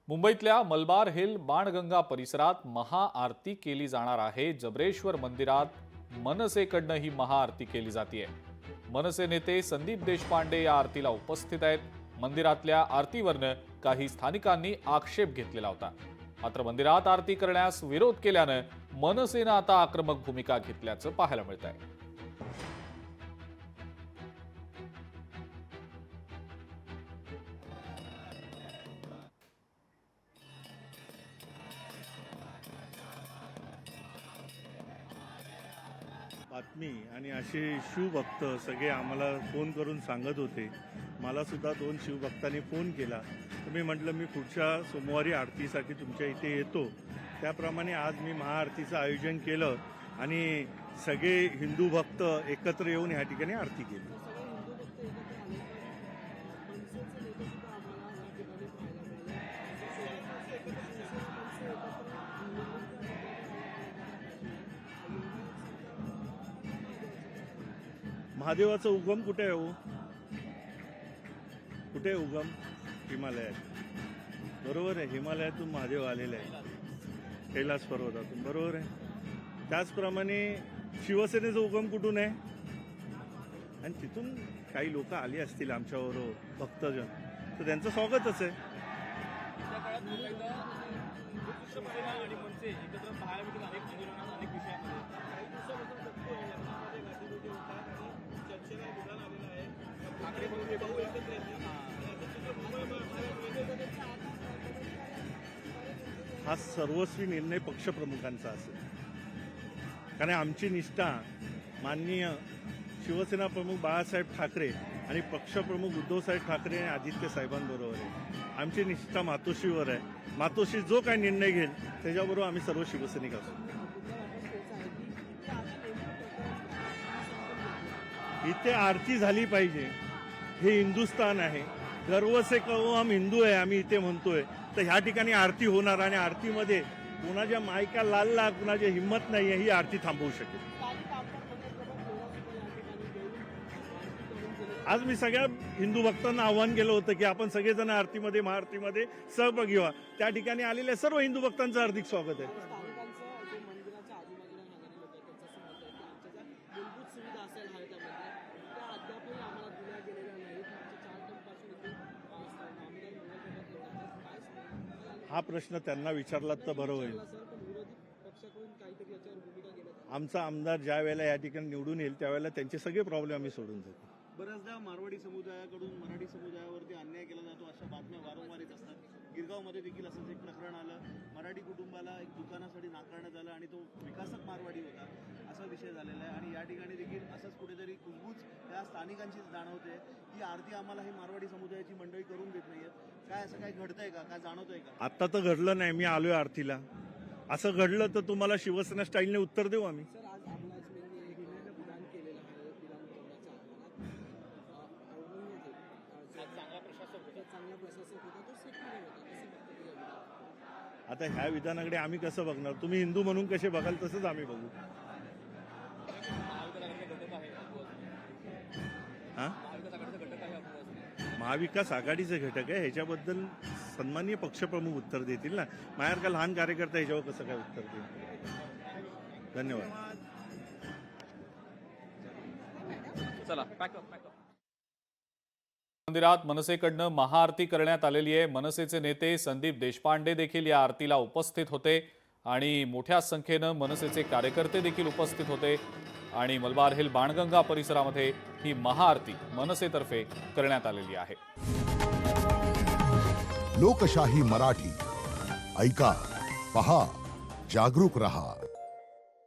मुंबईतल्या मलबार हिल बाणगंगा परिसरात महाआरती केली जाणार आहे। जबरेश्वर मंदिरात मनसेकडनं ही महाआरती केली जाते। मनसे नेते संदीप देशपांडे या आरतीला उपस्थित आहेत। मंदिरातल्या आरतीवरनं काही स्थानिकांनी आक्षेप घेतलेला होता। मात्र मंदिरात आरती करण्यास विरोध केल्यानं मनसेनं आता आक्रमक भूमिका घेतल्याचं पाहायला मिळतंय। बातमी आणि असे शिवभक्त सगळे आम्हाला फोन करून सांगत होते। मला सुद्धा 2 शिवभक्तांनी फोन केला, तर मी म्हटलं मी पुढच्या सोमवारी आरतीसाठी तुमच्या इथे येतो। त्याप्रमाणे आज मी महाआरतीचं आयोजन केलं आणि सगळे हिंदू भक्त एकत्र येऊन या ठिकाणी आरती केली। महादेवाचा उगम कुठे आहे हो? कुठे उगम? हिमालयात। बरोबर आहे, हिमालयातून महादेव आलेले आहे, कैलास पर्वतातून, बरोबर आहे। त्याचप्रमाणे शिवसेनेचा उगम कुठून आहे? आणि तिथून काही लोक आली असतील आमच्याबरोबर भक्तजन, तर त्यांचं स्वागतच आहे। हा सर्वस्वी निर्णय पक्षप्रमुखांचा असेल, कारण आमची निष्ठा माननीय शिवसेना प्रमुख बाळासाहेब ठाकरे आणि पक्षप्रमुख उद्धवसाहेब ठाकरे आणि आदित्य साहेबांबरोबर आहे। आमची निष्ठा मातोश्रीवर आहे। मातोश्री जो काही निर्णय घेईल त्याच्याबरोबर आम्ही सर्व शिवसैनिक असू। इथे आरती झाली पाहिजे, हे हिंदुस्थान आहे। गर्व से कहो हम हिंदू आहे, आम्ही इथे म्हणतोय, तर ह्या ठिकाणी आरती होणार आणि आरतीमध्ये कोणाच्या मायका लालला कोणाची हिंमत नाही आहे ही आरती थांबवू शकेल। आज मी सगळ्या हिंदू भक्तांना आव्हान केलं होतं की आपण सगळेजण आरतीमध्ये महाआरतीमध्ये सहभागी व्हा। त्या ठिकाणी आलेल्या सर्व हिंदू भक्तांचं हार्दिक स्वागत आहे। हा प्रश्न त्यांना विचारला तर बरं होईल। आमचा आमदार ज्या वेळेला या ठिकाणी निवडून येईल त्यावेळेला त्यांचे सगळे प्रॉब्लेम आम्ही सोडून जातो। बऱ्याचदा मारवाडी समुदायाकडून मराठी समुदायावरती अन्याय केला जातो, अशा बातम्या वारंवार येत असतात। गिरगावमध्ये देखील असंच एक प्रकरण आलं। मराठी कुटुंबाला एक दुकानासाठी नाकारण्यात आलं आणि तो विकासक मारवाडी होता, असा विषय झालेला आहे। आणि या ठिकाणी देखील असंच कुठेतरी कुजबूज त्या स्थानिकांची जाणवते की आरती आम्हाला ही मारवाडी समुदायाची मंडळी करून देत नाहीये। काय असं काय घडतंय का, काय जाणवतंय का? आता तर घडलं नाही, मी आलोय आरतीला। असं घडलं तर तुम्हाला शिवसेना स्टाईलने उत्तर देऊ आम्ही। आता ह्या विधानाकडे आम्ही कसं बघणार? तुम्ही हिंदू म्हणून कसे बघाल तसंच आम्ही बघू। हा, महाविकास आघाडीचे घटक आहे, ह्याच्याबद्दल सन्माननीय पक्षप्रमुख उत्तर देतील ना। माझ्यासारखा लहान कार्यकर्ता ह्याच्यावर कसं काय उत्तर देईल? धन्यवाद। चला मंदिरात मनसेकडनं महाआरती करण्यात आलेली आहे। मनसेचे नेते संदीप देशपांडे देखील या आरतीला उपस्थित होते आणि मोठ्या संख्येनं मनसेचे कार्यकर्ते देखील उपस्थित होते आणि मलबार हिल बाणगंगा परिसरामध्ये ही महाआरती मनसेतर्फे करण्यात आलेली आहे। लोकशाही मराठी ऐका, पहा, जागरूक रहा।